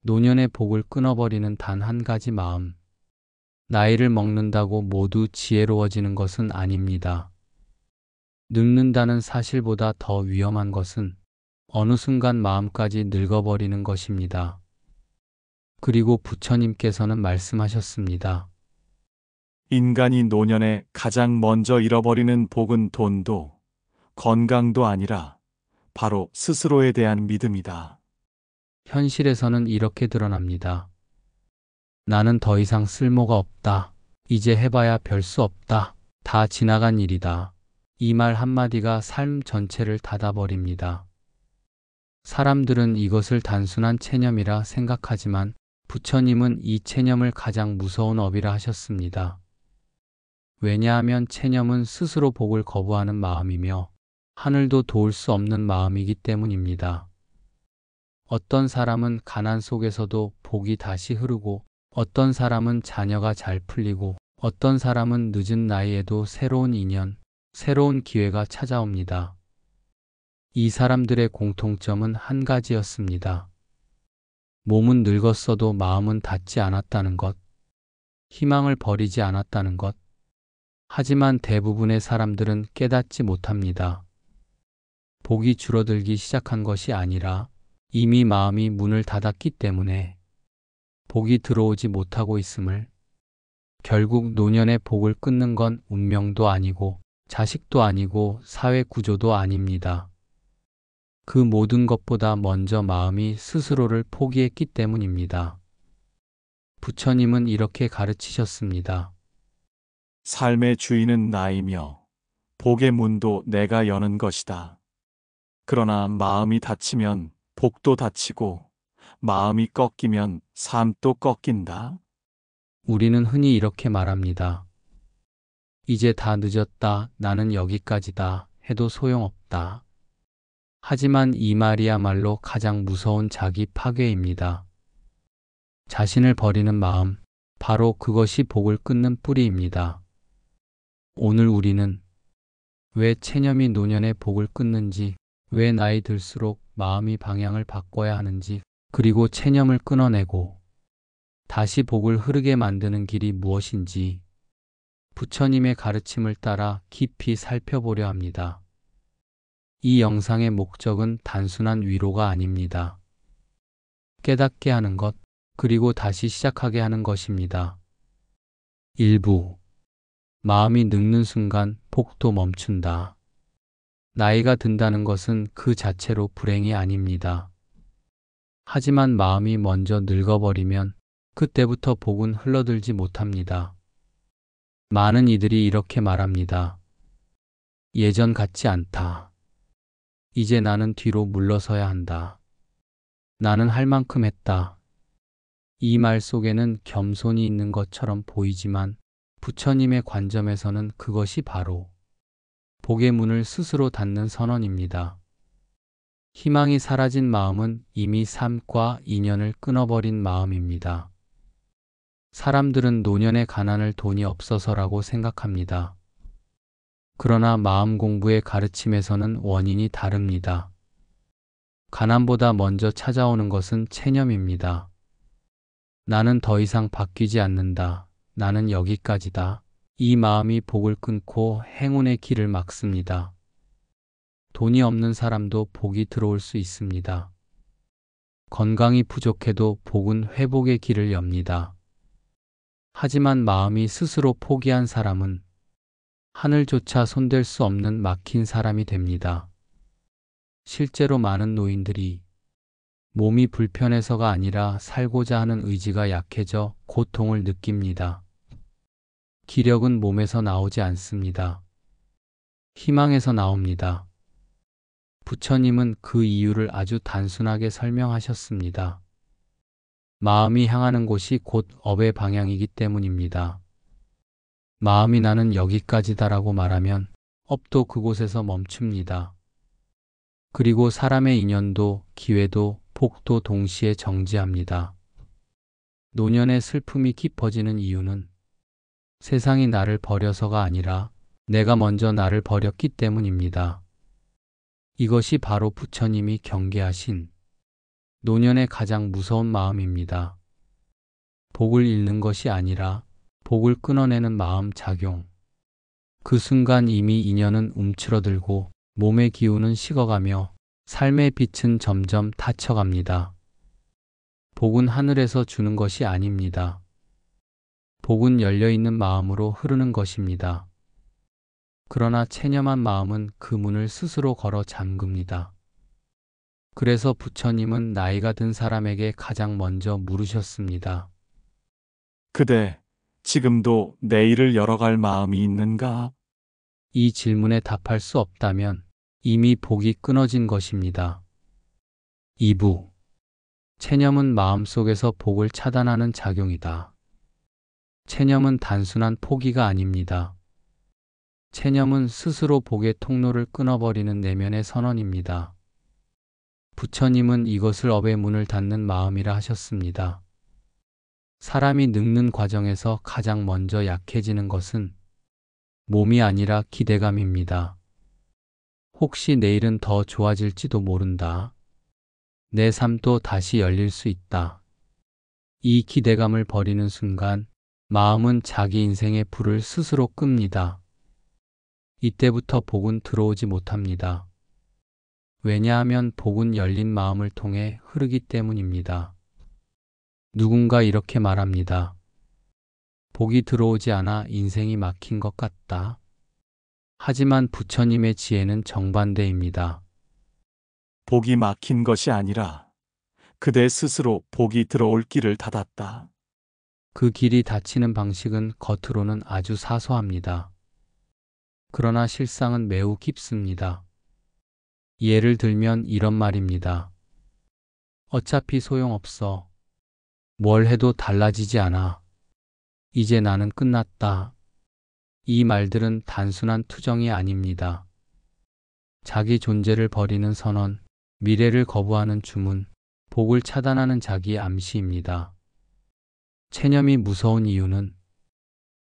노년의 복을 끊어버리는 단 한 가지 마음. 나이를 먹는다고 모두 지혜로워지는 것은 아닙니다. 늙는다는 사실보다 더 위험한 것은 어느 순간 마음까지 늙어버리는 것입니다. 그리고 부처님께서는 말씀하셨습니다. 인간이 노년에 가장 먼저 잃어버리는 복은 돈도 건강도 아니라 바로 스스로에 대한 믿음이다. 현실에서는 이렇게 드러납니다. 나는 더 이상 쓸모가 없다. 이제 해봐야 별 수 없다. 다 지나간 일이다. 이 말 한마디가 삶 전체를 닫아버립니다. 사람들은 이것을 단순한 체념이라 생각하지만 부처님은 이 체념을 가장 무서운 업이라 하셨습니다. 왜냐하면 체념은 스스로 복을 거부하는 마음이며 하늘도 도울 수 없는 마음이기 때문입니다. 어떤 사람은 가난 속에서도 복이 다시 흐르고 어떤 사람은 자녀가 잘 풀리고 어떤 사람은 늦은 나이에도 새로운 인연, 새로운 기회가 찾아옵니다. 이 사람들의 공통점은 한 가지였습니다. 몸은 늙었어도 마음은 닿지 않았다는 것, 희망을 버리지 않았다는 것. 하지만 대부분의 사람들은 깨닫지 못합니다. 복이 줄어들기 시작한 것이 아니라 이미 마음이 문을 닫았기 때문에 복이 들어오지 못하고 있음을, 결국 노년의 복을 끊는 건 운명도 아니고 자식도 아니고 사회 구조도 아닙니다. 그 모든 것보다 먼저 마음이 스스로를 포기했기 때문입니다. 부처님은 이렇게 가르치셨습니다. 삶의 주인은 나이며 복의 문도 내가 여는 것이다. 그러나 마음이 닫히면 복도 닫히고 마음이 꺾이면 삶도 꺾인다. 우리는 흔히 이렇게 말합니다. 이제 다 늦었다. 나는 여기까지다. 해도 소용없다. 하지만 이 말이야말로 가장 무서운 자기 파괴입니다. 자신을 버리는 마음, 바로 그것이 복을 끊는 뿌리입니다. 오늘 우리는 왜 체념이 노년의 복을 끊는지, 왜 나이 들수록 마음이 방향을 바꿔야 하는지, 그리고 체념을 끊어내고 다시 복을 흐르게 만드는 길이 무엇인지 부처님의 가르침을 따라 깊이 살펴보려 합니다. 이 영상의 목적은 단순한 위로가 아닙니다. 깨닫게 하는 것, 그리고 다시 시작하게 하는 것입니다. 일부 마음이 늙는 순간 복도 멈춘다. 나이가 든다는 것은 그 자체로 불행이 아닙니다. 하지만 마음이 먼저 늙어버리면 그때부터 복은 흘러들지 못합니다. 많은 이들이 이렇게 말합니다. 예전 같지 않다. 이제 나는 뒤로 물러서야 한다. 나는 할 만큼 했다. 이 말 속에는 겸손이 있는 것처럼 보이지만 부처님의 관점에서는 그것이 바로 복의 문을 스스로 닫는 선언입니다. 희망이 사라진 마음은 이미 삶과 인연을 끊어버린 마음입니다. 사람들은 노년의 가난을 돈이 없어서라고 생각합니다. 그러나 마음 공부의 가르침에서는 원인이 다릅니다. 가난보다 먼저 찾아오는 것은 체념입니다. 나는 더 이상 바뀌지 않는다. 나는 여기까지다. 이 마음이 복을 끊고 행운의 길을 막습니다. 돈이 없는 사람도 복이 들어올 수 있습니다. 건강이 부족해도 복은 회복의 길을 엽니다. 하지만 마음이 스스로 포기한 사람은 하늘조차 손댈 수 없는 막힌 사람이 됩니다. 실제로 많은 노인들이 몸이 불편해서가 아니라 살고자 하는 의지가 약해져 고통을 느낍니다. 기력은 몸에서 나오지 않습니다. 희망에서 나옵니다. 부처님은 그 이유를 아주 단순하게 설명하셨습니다. 마음이 향하는 곳이 곧 업의 방향이기 때문입니다. 마음이 나는 여기까지다라고 말하면 업도 그곳에서 멈춥니다. 그리고 사람의 인연도 기회도 복도 동시에 정지합니다. 노년의 슬픔이 깊어지는 이유는 세상이 나를 버려서가 아니라 내가 먼저 나를 버렸기 때문입니다. 이것이 바로 부처님이 경계하신 노년의 가장 무서운 마음입니다. 복을 잃는 것이 아니라 복을 끊어내는 마음 작용. 그 순간 이미 인연은 움츠러들고 몸의 기운은 식어가며 삶의 빛은 점점 닫혀갑니다. 복은 하늘에서 주는 것이 아닙니다. 복은 열려있는 마음으로 흐르는 것입니다. 그러나 체념한 마음은 그 문을 스스로 걸어 잠깁니다. 그래서 부처님은 나이가 든 사람에게 가장 먼저 물으셨습니다. 그대, 지금도 내일을 열어갈 마음이 있는가? 이 질문에 답할 수 없다면 이미 복이 끊어진 것입니다. 2부. 체념은 마음속에서 복을 차단하는 작용이다. 체념은 단순한 포기가 아닙니다. 체념은 스스로 복의 통로를 끊어버리는 내면의 선언입니다. 부처님은 이것을 업의 문을 닫는 마음이라 하셨습니다. 사람이 늙는 과정에서 가장 먼저 약해지는 것은 몸이 아니라 기대감입니다. 혹시 내일은 더 좋아질지도 모른다. 내 삶도 다시 열릴 수 있다. 이 기대감을 버리는 순간 마음은 자기 인생의 불을 스스로 끕니다. 이때부터 복은 들어오지 못합니다. 왜냐하면 복은 열린 마음을 통해 흐르기 때문입니다. 누군가 이렇게 말합니다. 복이 들어오지 않아 인생이 막힌 것 같다. 하지만 부처님의 지혜는 정반대입니다. 복이 막힌 것이 아니라 그대 스스로 복이 들어올 길을 닫았다. 그 길이 닫히는 방식은 겉으로는 아주 사소합니다. 그러나 실상은 매우 깊습니다. 예를 들면 이런 말입니다. 어차피 소용없어. 뭘 해도 달라지지 않아. 이제 나는 끝났다. 이 말들은 단순한 투정이 아닙니다. 자기 존재를 버리는 선언, 미래를 거부하는 주문, 복을 차단하는 자기의 암시입니다. 체념이 무서운 이유는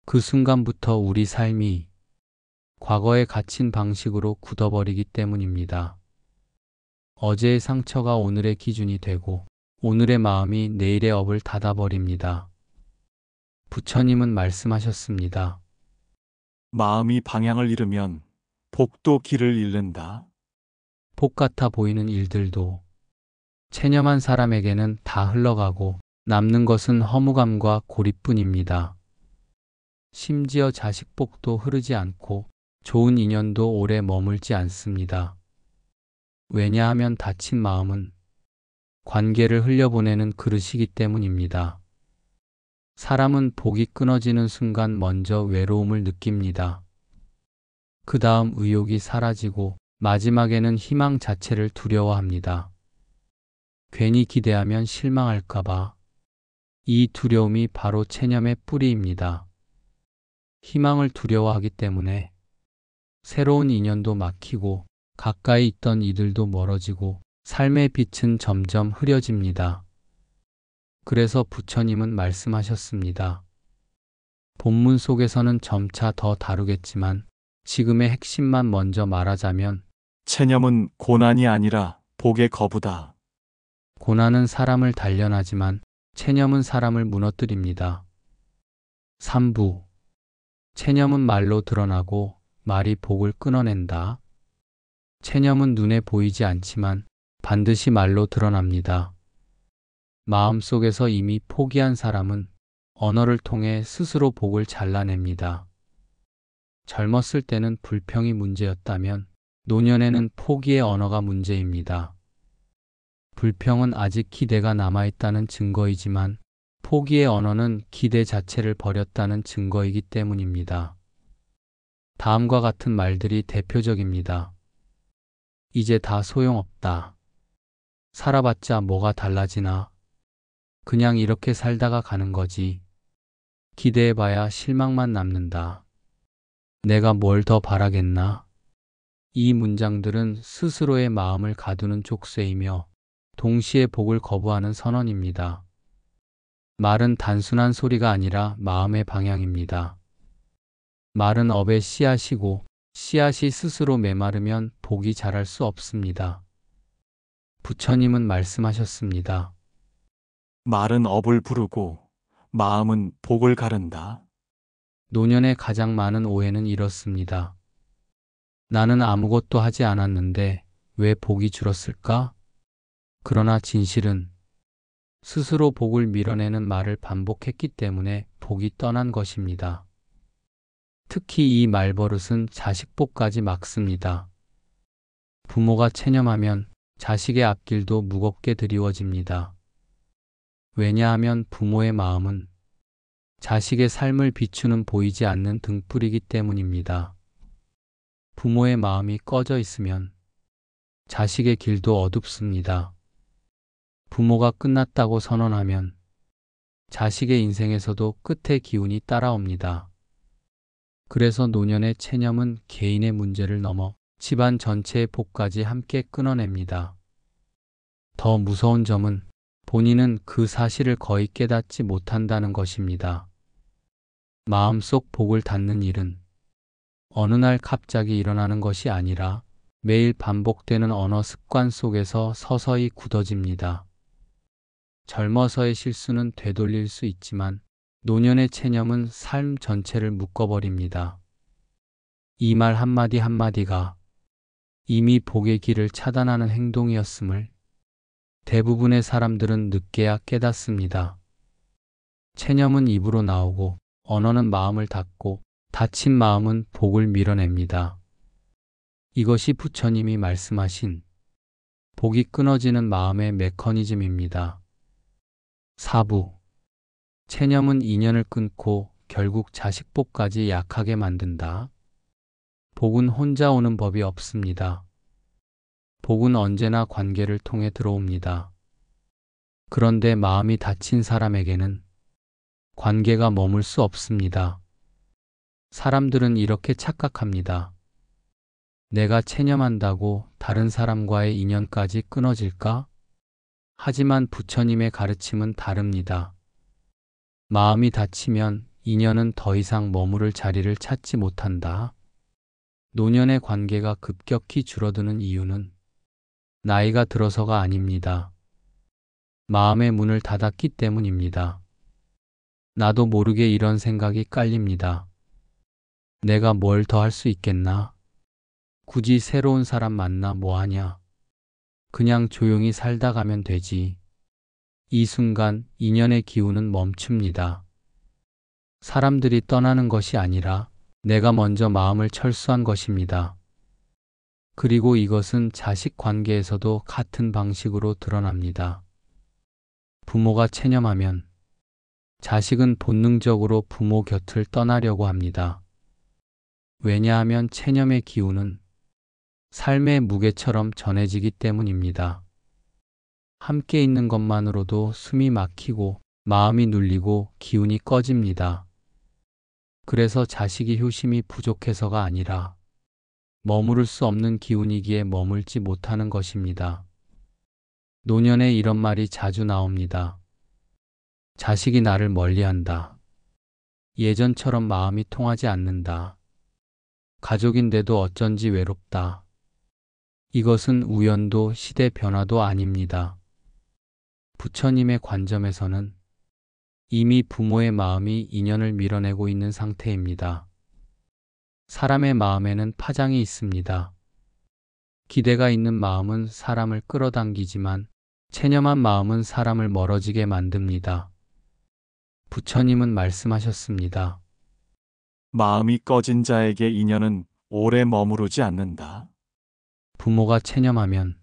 그 순간부터 우리 삶이 과거에 갇힌 방식으로 굳어버리기 때문입니다. 어제의 상처가 오늘의 기준이 되고 오늘의 마음이 내일의 업을 닫아버립니다. 부처님은 말씀하셨습니다. 마음이 방향을 잃으면 복도 길을 잃는다. 복 같아 보이는 일들도 체념한 사람에게는 다 흘러가고 남는 것은 허무감과 고립뿐입니다. 심지어 자식 복도 흐르지 않고 좋은 인연도 오래 머물지 않습니다. 왜냐하면 다친 마음은 관계를 흘려보내는 그릇이기 때문입니다. 사람은 복이 끊어지는 순간 먼저 외로움을 느낍니다. 그 다음 의욕이 사라지고 마지막에는 희망 자체를 두려워합니다. 괜히 기대하면 실망할까봐. 이 두려움이 바로 체념의 뿌리입니다. 희망을 두려워하기 때문에 새로운 인연도 막히고 가까이 있던 이들도 멀어지고 삶의 빛은 점점 흐려집니다. 그래서 부처님은 말씀하셨습니다. 본문 속에서는 점차 더 다루겠지만 지금의 핵심만 먼저 말하자면 체념은 고난이 아니라 복의 거부다. 고난은 사람을 단련하지만 체념은 사람을 무너뜨립니다. 3부. 체념은 말로 드러나고 말이 복을 끊어낸다. 체념은 눈에 보이지 않지만 반드시 말로 드러납니다. 마음속에서 이미 포기한 사람은 언어를 통해 스스로 복을 잘라냅니다. 젊었을 때는 불평이 문제였다면 노년에는 포기의 언어가 문제입니다. 불평은 아직 기대가 남아있다는 증거이지만 포기의 언어는 기대 자체를 버렸다는 증거이기 때문입니다. 다음과 같은 말들이 대표적입니다. 이제 다 소용없다. 살아봤자 뭐가 달라지나. 그냥 이렇게 살다가 가는 거지. 기대해봐야 실망만 남는다. 내가 뭘 더 바라겠나? 이 문장들은 스스로의 마음을 가두는 족쇄이며 동시에 복을 거부하는 선언입니다. 말은 단순한 소리가 아니라 마음의 방향입니다. 말은 업의 씨앗이고 씨앗이 스스로 메마르면 복이 자랄 수 없습니다. 부처님은 말씀하셨습니다. 말은 업을 부르고 마음은 복을 가른다. 노년의 가장 많은 오해는 이렇습니다. 나는 아무것도 하지 않았는데 왜 복이 줄었을까? 그러나 진실은 스스로 복을 밀어내는 말을 반복했기 때문에 복이 떠난 것입니다. 특히 이 말버릇은 자식 복까지 막습니다. 부모가 체념하면 자식의 앞길도 무겁게 드리워집니다. 왜냐하면 부모의 마음은 자식의 삶을 비추는 보이지 않는 등불이기 때문입니다. 부모의 마음이 꺼져 있으면 자식의 길도 어둡습니다. 부모가 끝났다고 선언하면 자식의 인생에서도 끝의 기운이 따라옵니다. 그래서 노년의 체념은 개인의 문제를 넘어 집안 전체의 복까지 함께 끊어냅니다. 더 무서운 점은 본인은 그 사실을 거의 깨닫지 못한다는 것입니다. 마음속 복을 닫는 일은 어느 날 갑자기 일어나는 것이 아니라 매일 반복되는 언어 습관 속에서 서서히 굳어집니다. 젊어서의 실수는 되돌릴 수 있지만 노년의 체념은 삶 전체를 묶어버립니다. 이 말 한마디 한마디가 이미 복의 길을 차단하는 행동이었음을 대부분의 사람들은 늦게야 깨닫습니다. 체념은 입으로 나오고 언어는 마음을 닫고 닫힌 마음은 복을 밀어냅니다. 이것이 부처님이 말씀하신 복이 끊어지는 마음의 메커니즘입니다. 사부. 체념은 인연을 끊고 결국 자식 복까지 약하게 만든다. 복은 혼자 오는 법이 없습니다. 복은 언제나 관계를 통해 들어옵니다. 그런데 마음이 닫힌 사람에게는 관계가 머물 수 없습니다. 사람들은 이렇게 착각합니다. 내가 체념한다고 다른 사람과의 인연까지 끊어질까? 하지만 부처님의 가르침은 다릅니다. 마음이 닫히면 인연은 더 이상 머무를 자리를 찾지 못한다. 노년의 관계가 급격히 줄어드는 이유는 나이가 들어서가 아닙니다. 마음의 문을 닫았기 때문입니다. 나도 모르게 이런 생각이 깔립니다. 내가 뭘 더 할 수 있겠나? 굳이 새로운 사람 만나 뭐하냐? 그냥 조용히 살다 가면 되지. 이 순간 인연의 기운은 멈춥니다. 사람들이 떠나는 것이 아니라 내가 먼저 마음을 철수한 것입니다. 그리고 이것은 자식 관계에서도 같은 방식으로 드러납니다. 부모가 체념하면 자식은 본능적으로 부모 곁을 떠나려고 합니다. 왜냐하면 체념의 기운은 삶의 무게처럼 전해지기 때문입니다. 함께 있는 것만으로도 숨이 막히고 마음이 눌리고 기운이 꺼집니다. 그래서 자식이 효심이 부족해서가 아니라 머무를 수 없는 기운이기에 머물지 못하는 것입니다. 노년에 이런 말이 자주 나옵니다. 자식이 나를 멀리한다. 예전처럼 마음이 통하지 않는다. 가족인데도 어쩐지 외롭다. 이것은 우연도 시대 변화도 아닙니다. 부처님의 관점에서는 이미 부모의 마음이 인연을 밀어내고 있는 상태입니다. 사람의 마음에는 파장이 있습니다. 기대가 있는 마음은 사람을 끌어당기지만 체념한 마음은 사람을 멀어지게 만듭니다. 부처님은 말씀하셨습니다. 마음이 꺼진 자에게 인연은 오래 머무르지 않는다. 부모가 체념하면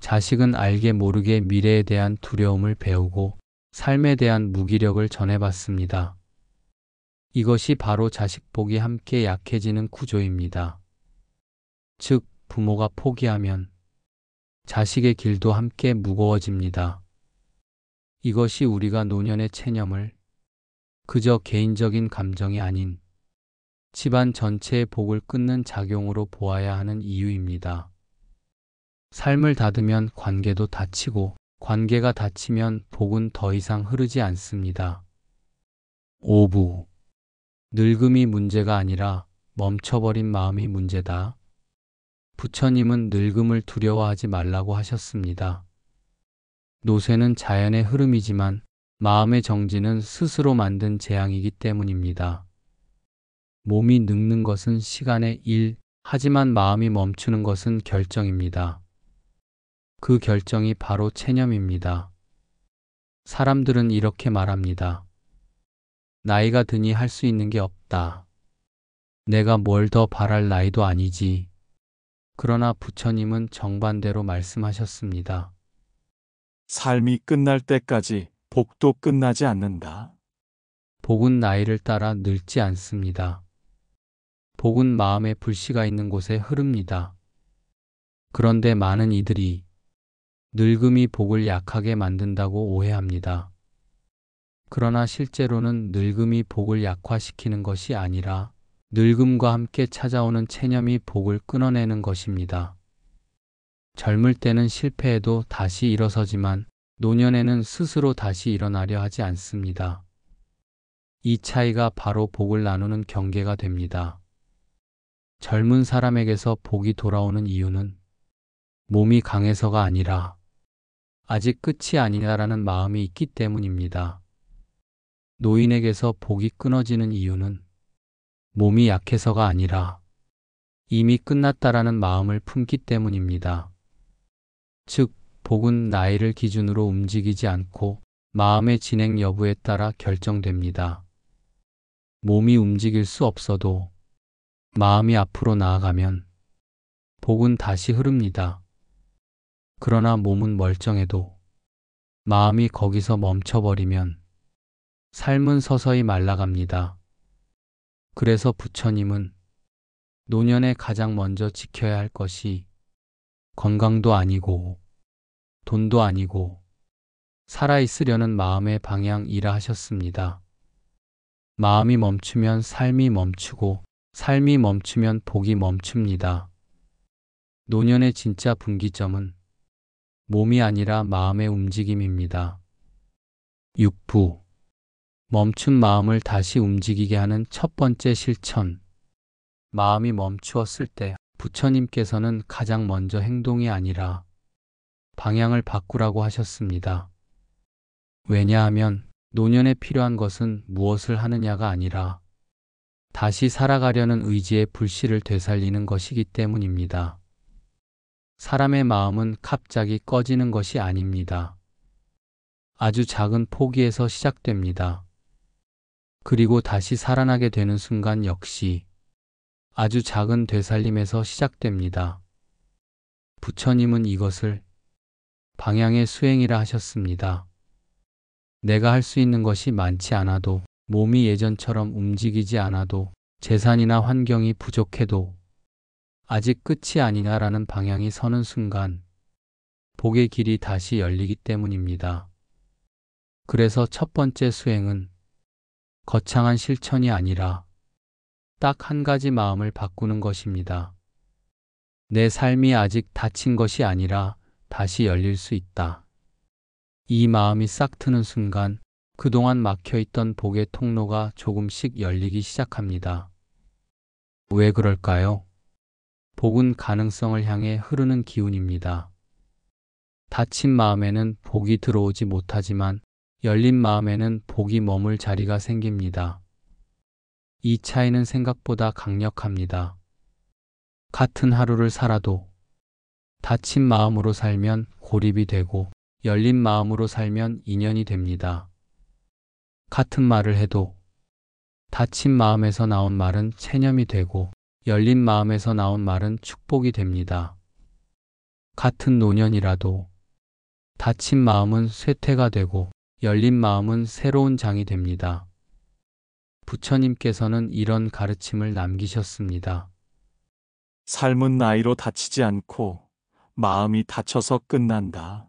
자식은 알게 모르게 미래에 대한 두려움을 배우고 삶에 대한 무기력을 전해받습니다. 이것이 바로 자식복이 함께 약해지는 구조입니다. 즉, 부모가 포기하면 자식의 길도 함께 무거워집니다. 이것이 우리가 노년의 체념을 그저 개인적인 감정이 아닌 집안 전체의 복을 끊는 작용으로 보아야 하는 이유입니다. 삶을 닫으면 관계도 닫히고 관계가 닫히면 복은 더 이상 흐르지 않습니다. 5부. 늙음이 문제가 아니라 멈춰버린 마음이 문제다. 부처님은 늙음을 두려워하지 말라고 하셨습니다. 노쇠는 자연의 흐름이지만 마음의 정지는 스스로 만든 재앙이기 때문입니다. 몸이 늙는 것은 시간의 일, 하지만 마음이 멈추는 것은 결정입니다. 그 결정이 바로 체념입니다. 사람들은 이렇게 말합니다. 나이가 드니 할 수 있는 게 없다. 내가 뭘 더 바랄 나이도 아니지. 그러나 부처님은 정반대로 말씀하셨습니다. 삶이 끝날 때까지 복도 끝나지 않는다. 복은 나이를 따라 늙지 않습니다. 복은 마음의 불씨가 있는 곳에 흐릅니다. 그런데 많은 이들이 늙음이 복을 약하게 만든다고 오해합니다. 그러나 실제로는 늙음이 복을 약화시키는 것이 아니라 늙음과 함께 찾아오는 체념이 복을 끊어내는 것입니다. 젊을 때는 실패해도 다시 일어서지만 노년에는 스스로 다시 일어나려 하지 않습니다. 이 차이가 바로 복을 나누는 경계가 됩니다. 젊은 사람에게서 복이 돌아오는 이유는 몸이 강해서가 아니라 아직 끝이 아니라는 마음이 있기 때문입니다. 노인에게서 복이 끊어지는 이유는 몸이 약해서가 아니라 이미 끝났다라는 마음을 품기 때문입니다. 즉, 복은 나이를 기준으로 움직이지 않고 마음의 진행 여부에 따라 결정됩니다. 몸이 움직일 수 없어도 마음이 앞으로 나아가면 복은 다시 흐릅니다. 그러나 몸은 멀쩡해도 마음이 거기서 멈춰버리면 삶은 서서히 말라갑니다. 그래서 부처님은 노년에 가장 먼저 지켜야 할 것이 건강도 아니고 돈도 아니고 살아있으려는 마음의 방향이라 하셨습니다. 마음이 멈추면 삶이 멈추고 삶이 멈추면 복이 멈춥니다. 노년의 진짜 분기점은 몸이 아니라 마음의 움직임입니다. 6부 멈춘 마음을 다시 움직이게 하는 첫 번째 실천. 마음이 멈추었을 때 부처님께서는 가장 먼저 행동이 아니라 방향을 바꾸라고 하셨습니다. 왜냐하면 노년에 필요한 것은 무엇을 하느냐가 아니라 다시 살아가려는 의지의 불씨를 되살리는 것이기 때문입니다. 사람의 마음은 갑자기 꺼지는 것이 아닙니다. 아주 작은 포기에서 시작됩니다. 그리고 다시 살아나게 되는 순간 역시 아주 작은 되살림에서 시작됩니다. 부처님은 이것을 방향의 수행이라 하셨습니다. 내가 할 수 있는 것이 많지 않아도, 몸이 예전처럼 움직이지 않아도, 재산이나 환경이 부족해도 아직 끝이 아니냐라는 방향이 서는 순간 복의 길이 다시 열리기 때문입니다. 그래서 첫 번째 수행은 거창한 실천이 아니라 딱 한 가지 마음을 바꾸는 것입니다. 내 삶이 아직 닫힌 것이 아니라 다시 열릴 수 있다. 이 마음이 싹 트는 순간 그동안 막혀있던 복의 통로가 조금씩 열리기 시작합니다. 왜 그럴까요? 복은 가능성을 향해 흐르는 기운입니다. 닫힌 마음에는 복이 들어오지 못하지만 열린 마음에는 복이 머물 자리가 생깁니다. 이 차이는 생각보다 강력합니다. 같은 하루를 살아도 닫힌 마음으로 살면 고립이 되고 열린 마음으로 살면 인연이 됩니다. 같은 말을 해도 닫힌 마음에서 나온 말은 체념이 되고 열린 마음에서 나온 말은 축복이 됩니다. 같은 노년이라도 닫힌 마음은 쇠퇴가 되고 열린 마음은 새로운 장이 됩니다. 부처님께서는 이런 가르침을 남기셨습니다. 삶은 나이로 다치지 않고 마음이 다쳐서 끝난다.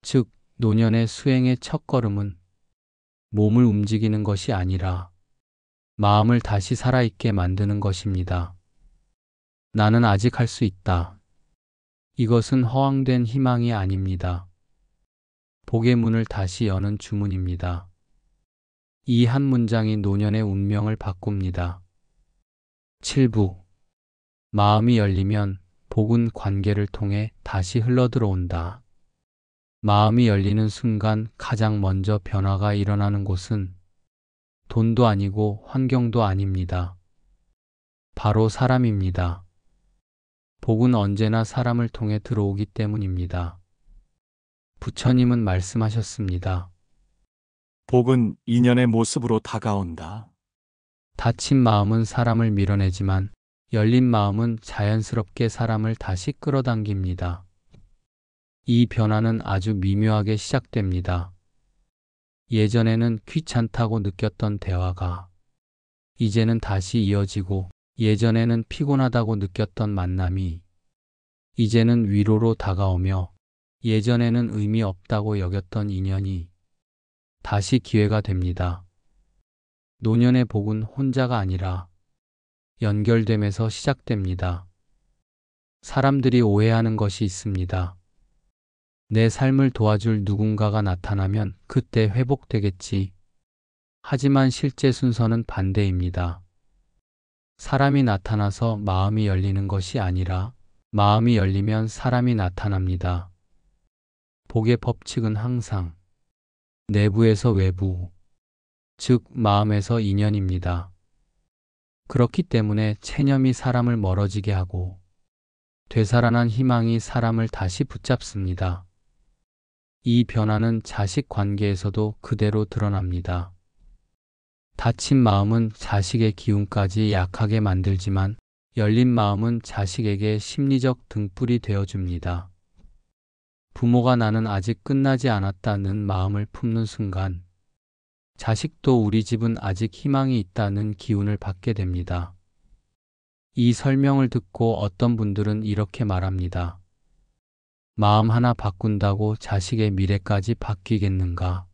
즉, 노년의 수행의 첫걸음은 몸을 움직이는 것이 아니라 마음을 다시 살아있게 만드는 것입니다. 나는 아직 할 수 있다. 이것은 허황된 희망이 아닙니다. 복의 문을 다시 여는 주문입니다. 이 한 문장이 노년의 운명을 바꿉니다. 7부 마음이 열리면 복은 관계를 통해 다시 흘러들어온다. 마음이 열리는 순간 가장 먼저 변화가 일어나는 곳은 돈도 아니고 환경도 아닙니다. 바로 사람입니다. 복은 언제나 사람을 통해 들어오기 때문입니다. 부처님은 말씀하셨습니다. 복은 인연의 모습으로 다가온다. 다친 마음은 사람을 밀어내지만 열린 마음은 자연스럽게 사람을 다시 끌어당깁니다. 이 변화는 아주 미묘하게 시작됩니다. 예전에는 귀찮다고 느꼈던 대화가 이제는 다시 이어지고, 예전에는 피곤하다고 느꼈던 만남이 이제는 위로로 다가오며, 예전에는 의미 없다고 여겼던 인연이 다시 기회가 됩니다. 노년의 복은 혼자가 아니라 연결됨에서 시작됩니다. 사람들이 오해하는 것이 있습니다. 내 삶을 도와줄 누군가가 나타나면 그때 회복되겠지. 하지만 실제 순서는 반대입니다. 사람이 나타나서 마음이 열리는 것이 아니라 마음이 열리면 사람이 나타납니다. 복의 법칙은 항상 내부에서 외부, 즉 마음에서 인연입니다. 그렇기 때문에 체념이 사람을 멀어지게 하고 되살아난 희망이 사람을 다시 붙잡습니다. 이 변화는 자식 관계에서도 그대로 드러납니다. 다친 마음은 자식의 기운까지 약하게 만들지만 열린 마음은 자식에게 심리적 등불이 되어줍니다. 부모가 나는 아직 끝나지 않았다는 마음을 품는 순간 자식도 우리 집은 아직 희망이 있다는 기운을 받게 됩니다. 이 설명을 듣고 어떤 분들은 이렇게 말합니다. 마음 하나 바꾼다고 자식의 미래까지 바뀌겠는가?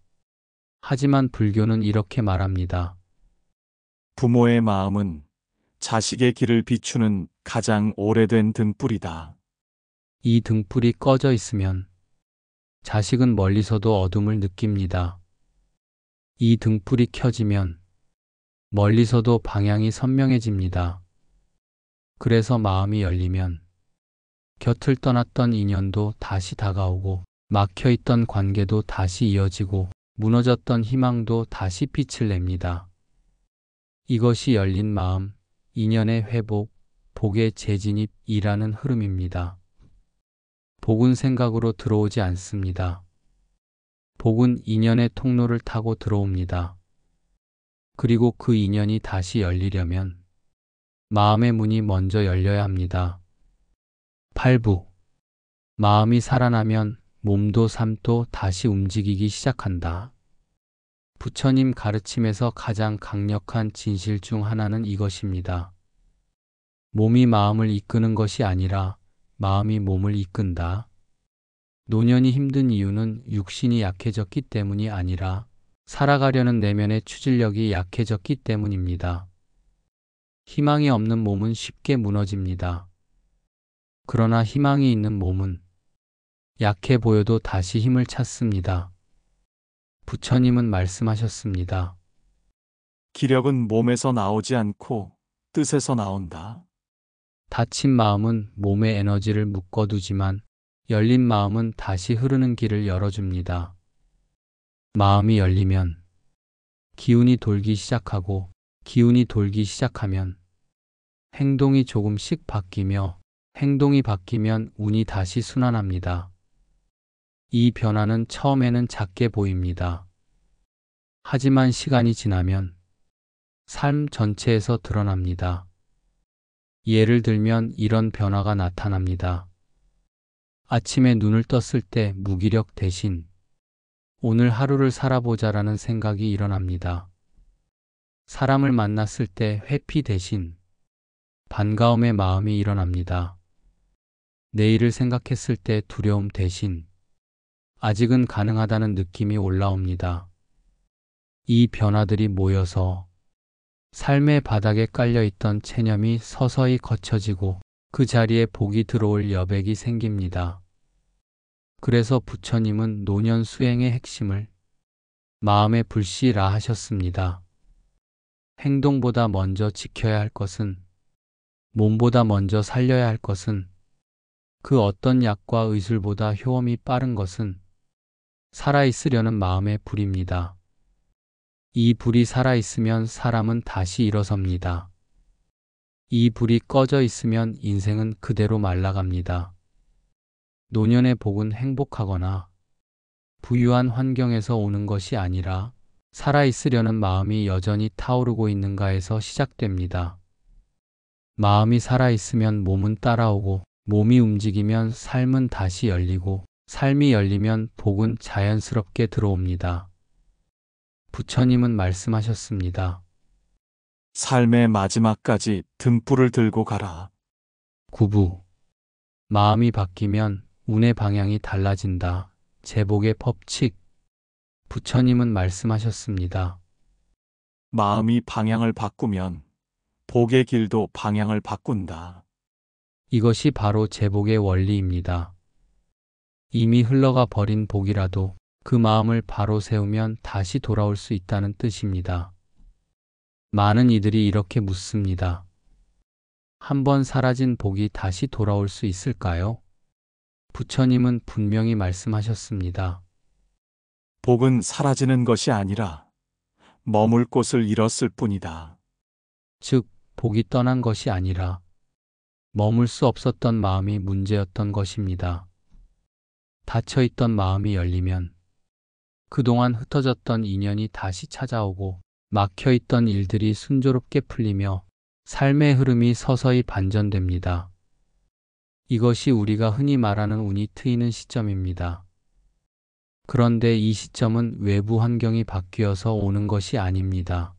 하지만 불교는 이렇게 말합니다. 부모의 마음은 자식의 길을 비추는 가장 오래된 등불이다. 이 등불이 꺼져 있으면 자식은 멀리서도 어둠을 느낍니다. 이 등불이 켜지면 멀리서도 방향이 선명해집니다. 그래서 마음이 열리면 곁을 떠났던 인연도 다시 다가오고, 막혀있던 관계도 다시 이어지고, 무너졌던 희망도 다시 빛을 냅니다. 이것이 열린 마음, 인연의 회복, 복의 재진입이라는 흐름입니다. 복은 생각으로 들어오지 않습니다. 복은 인연의 통로를 타고 들어옵니다. 그리고 그 인연이 다시 열리려면 마음의 문이 먼저 열려야 합니다. 8부. 마음이 살아나면 몸도 삶도 다시 움직이기 시작한다. 부처님 가르침에서 가장 강력한 진실 중 하나는 이것입니다. 몸이 마음을 이끄는 것이 아니라 마음이 몸을 이끈다. 노년이 힘든 이유는 육신이 약해졌기 때문이 아니라 살아가려는 내면의 추진력이 약해졌기 때문입니다. 희망이 없는 몸은 쉽게 무너집니다. 그러나 희망이 있는 몸은 약해 보여도 다시 힘을 찾습니다. 부처님은 말씀하셨습니다. 기력은 몸에서 나오지 않고 뜻에서 나온다. 다친 마음은 몸의 에너지를 묶어두지만 열린 마음은 다시 흐르는 길을 열어줍니다. 마음이 열리면 기운이 돌기 시작하고, 기운이 돌기 시작하면 행동이 조금씩 바뀌며, 행동이 바뀌면 운이 다시 순환합니다. 이 변화는 처음에는 작게 보입니다. 하지만 시간이 지나면 삶 전체에서 드러납니다. 예를 들면 이런 변화가 나타납니다. 아침에 눈을 떴을 때 무기력 대신 오늘 하루를 살아보자라는 생각이 일어납니다. 사람을 만났을 때 회피 대신 반가움의 마음이 일어납니다. 내일을 생각했을 때 두려움 대신 아직은 가능하다는 느낌이 올라옵니다. 이 변화들이 모여서 삶의 바닥에 깔려있던 체념이 서서히 거쳐지고 그 자리에 복이 들어올 여백이 생깁니다. 그래서 부처님은 노년 수행의 핵심을 마음의 불씨라 하셨습니다. 행동보다 먼저 지켜야 할 것은, 몸보다 먼저 살려야 할 것은 그 어떤 약과 의술보다 효험이 빠른 것은 살아있으려는 마음의 불입니다. 이 불이 살아있으면 사람은 다시 일어섭니다. 이 불이 꺼져 있으면 인생은 그대로 말라갑니다. 노년의 복은 행복하거나 부유한 환경에서 오는 것이 아니라 살아있으려는 마음이 여전히 타오르고 있는가에서 시작됩니다. 마음이 살아있으면 몸은 따라오고, 몸이 움직이면 삶은 다시 열리고, 삶이 열리면 복은 자연스럽게 들어옵니다. 부처님은 말씀하셨습니다. 삶의 마지막까지 등불을 들고 가라. 구부. 마음이 바뀌면 운의 방향이 달라진다. 제복의 법칙. 부처님은 말씀하셨습니다. 마음이 방향을 바꾸면 복의 길도 방향을 바꾼다. 이것이 바로 제복의 원리입니다. 이미 흘러가 버린 복이라도 그 마음을 바로 세우면 다시 돌아올 수 있다는 뜻입니다. 많은 이들이 이렇게 묻습니다. 한번 사라진 복이 다시 돌아올 수 있을까요? 부처님은 분명히 말씀하셨습니다. 복은 사라지는 것이 아니라 머물 곳을 잃었을 뿐이다. 즉, 복이 떠난 것이 아니라 머물 수 없었던 마음이 문제였던 것입니다. 닫혀있던 마음이 열리면 그동안 흩어졌던 인연이 다시 찾아오고 막혀있던 일들이 순조롭게 풀리며 삶의 흐름이 서서히 반전됩니다. 이것이 우리가 흔히 말하는 운이 트이는 시점입니다. 그런데 이 시점은 외부 환경이 바뀌어서 오는 것이 아닙니다.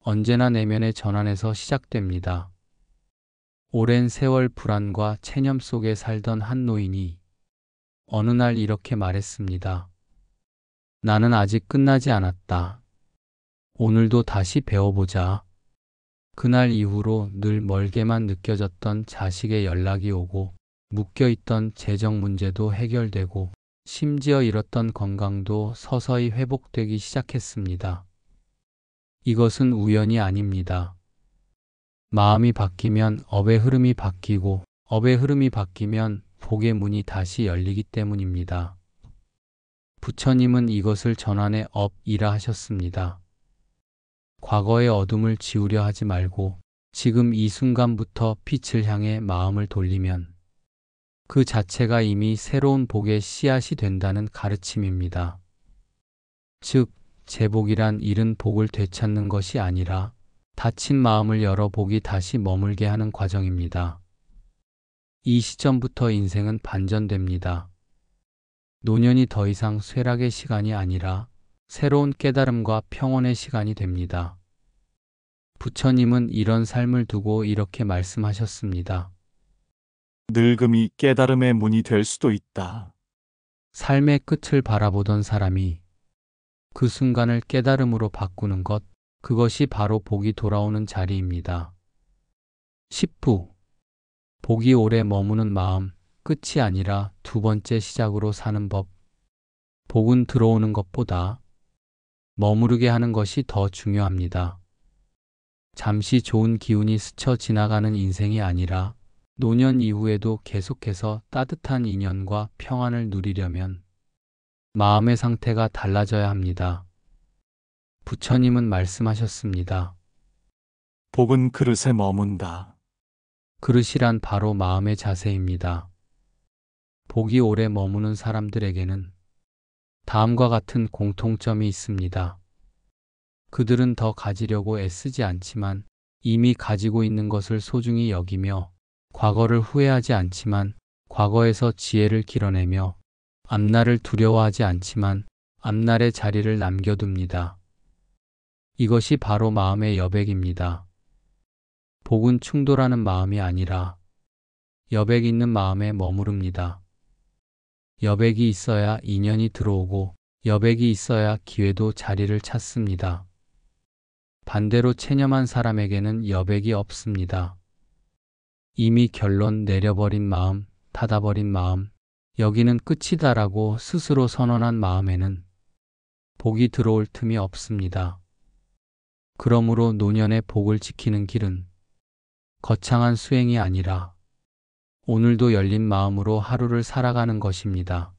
언제나 내면의 전환에서 시작됩니다. 오랜 세월 불안과 체념 속에 살던 한 노인이 어느 날 이렇게 말했습니다. 나는 아직 끝나지 않았다. 오늘도 다시 배워보자. 그날 이후로 늘 멀게만 느껴졌던 자식의 연락이 오고 묶여있던 재정 문제도 해결되고 심지어 잃었던 건강도 서서히 회복되기 시작했습니다. 이것은 우연이 아닙니다. 마음이 바뀌면 업의 흐름이 바뀌고 업의 흐름이 바뀌면 복의 문이 다시 열리기 때문입니다. 부처님은 이것을 전환의 업이라 하셨습니다. 과거의 어둠을 지우려 하지 말고 지금 이 순간부터 빛을 향해 마음을 돌리면 그 자체가 이미 새로운 복의 씨앗이 된다는 가르침입니다. 즉, 제복이란 잃은 복을 되찾는 것이 아니라 닫힌 마음을 열어 복이 다시 머물게 하는 과정입니다. 이 시점부터 인생은 반전됩니다. 노년이 더 이상 쇠락의 시간이 아니라 새로운 깨달음과 평온의 시간이 됩니다. 부처님은 이런 삶을 두고 이렇게 말씀하셨습니다. 늙음이 깨달음의 문이 될 수도 있다. 삶의 끝을 바라보던 사람이 그 순간을 깨달음으로 바꾸는 것, 그것이 바로 복이 돌아오는 자리입니다. 10부. 복이 오래 머무는 마음, 끝이 아니라 두 번째 시작으로 사는 법. 복은 들어오는 것보다 머무르게 하는 것이 더 중요합니다. 잠시 좋은 기운이 스쳐 지나가는 인생이 아니라 노년 이후에도 계속해서 따뜻한 인연과 평안을 누리려면 마음의 상태가 달라져야 합니다. 부처님은 말씀하셨습니다. 복은 그릇에 머문다. 그릇이란 바로 마음의 자세입니다. 복이 오래 머무는 사람들에게는 다음과 같은 공통점이 있습니다. 그들은 더 가지려고 애쓰지 않지만 이미 가지고 있는 것을 소중히 여기며 과거를 후회하지 않지만 과거에서 지혜를 길어내며 앞날을 두려워하지 않지만 앞날의 자리를 남겨둡니다. 이것이 바로 마음의 여백입니다. 복은 충돌하는 마음이 아니라 여백 있는 마음에 머무릅니다. 여백이 있어야 인연이 들어오고 여백이 있어야 기회도 자리를 찾습니다. 반대로 체념한 사람에게는 여백이 없습니다. 이미 결론 내려버린 마음, 닫아버린 마음, 여기는 끝이다라고 스스로 선언한 마음에는 복이 들어올 틈이 없습니다. 그러므로 노년의 복을 지키는 길은 거창한 수행이 아니라 오늘도 열린 마음으로 하루를 살아가는 것입니다.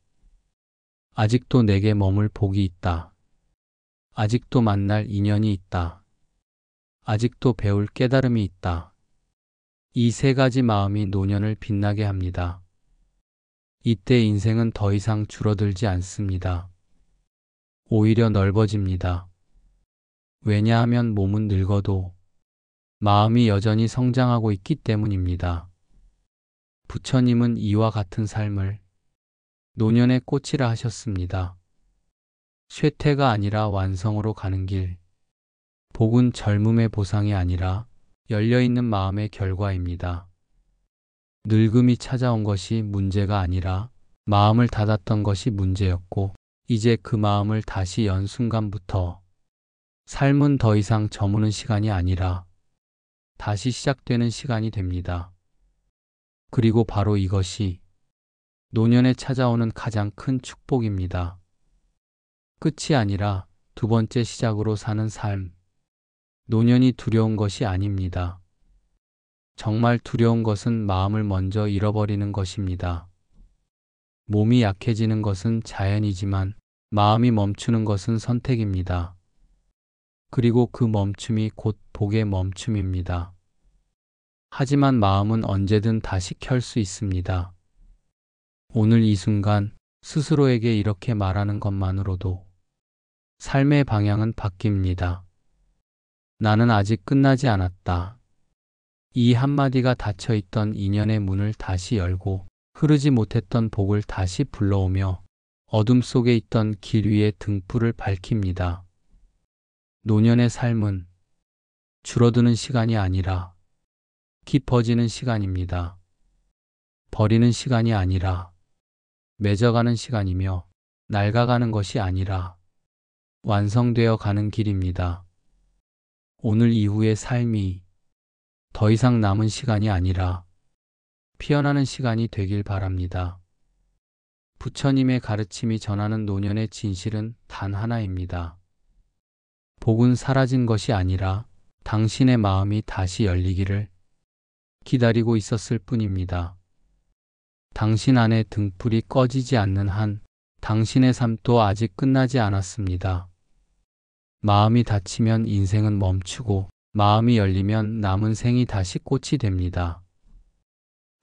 아직도 내게 머물 복이 있다. 아직도 만날 인연이 있다. 아직도 배울 깨달음이 있다. 이 세 가지 마음이 노년을 빛나게 합니다. 이때 인생은 더 이상 줄어들지 않습니다. 오히려 넓어집니다. 왜냐하면 몸은 늙어도 마음이 여전히 성장하고 있기 때문입니다. 부처님은 이와 같은 삶을 노년의 꽃이라 하셨습니다. 쇠퇴가 아니라 완성으로 가는 길. 복은 젊음의 보상이 아니라 열려있는 마음의 결과입니다. 늙음이 찾아온 것이 문제가 아니라 마음을 닫았던 것이 문제였고, 이제 그 마음을 다시 연 순간부터 삶은 더 이상 저무는 시간이 아니라 다시 시작되는 시간이 됩니다. 그리고 바로 이것이 노년에 찾아오는 가장 큰 축복입니다. 끝이 아니라 두 번째 시작으로 사는 삶. 노년이 두려운 것이 아닙니다. 정말 두려운 것은 마음을 먼저 잃어버리는 것입니다. 몸이 약해지는 것은 자연이지만 마음이 멈추는 것은 선택입니다. 그리고 그 멈춤이 곧 복의 멈춤입니다. 하지만 마음은 언제든 다시 켤 수 있습니다. 오늘 이 순간 스스로에게 이렇게 말하는 것만으로도 삶의 방향은 바뀝니다. 나는 아직 끝나지 않았다. 이 한마디가 닫혀있던 인연의 문을 다시 열고 흐르지 못했던 복을 다시 불러오며 어둠 속에 있던 길 위에 등불을 밝힙니다. 노년의 삶은 줄어드는 시간이 아니라 깊어지는 시간입니다. 버리는 시간이 아니라 맺어가는 시간이며 낡아가는 것이 아니라 완성되어 가는 길입니다. 오늘 이후의 삶이 더 이상 남은 시간이 아니라 피어나는 시간이 되길 바랍니다. 부처님의 가르침이 전하는 노년의 진실은 단 하나입니다. 복은 사라진 것이 아니라 당신의 마음이 다시 열리기를 기다리고 있었을 뿐입니다. 당신 안에 등불이 꺼지지 않는 한 당신의 삶도 아직 끝나지 않았습니다. 마음이 닫히면 인생은 멈추고 마음이 열리면 남은 생이 다시 꽃이 됩니다.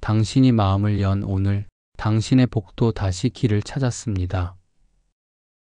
당신이 마음을 연 오늘 당신의 복도 다시 길을 찾았습니다.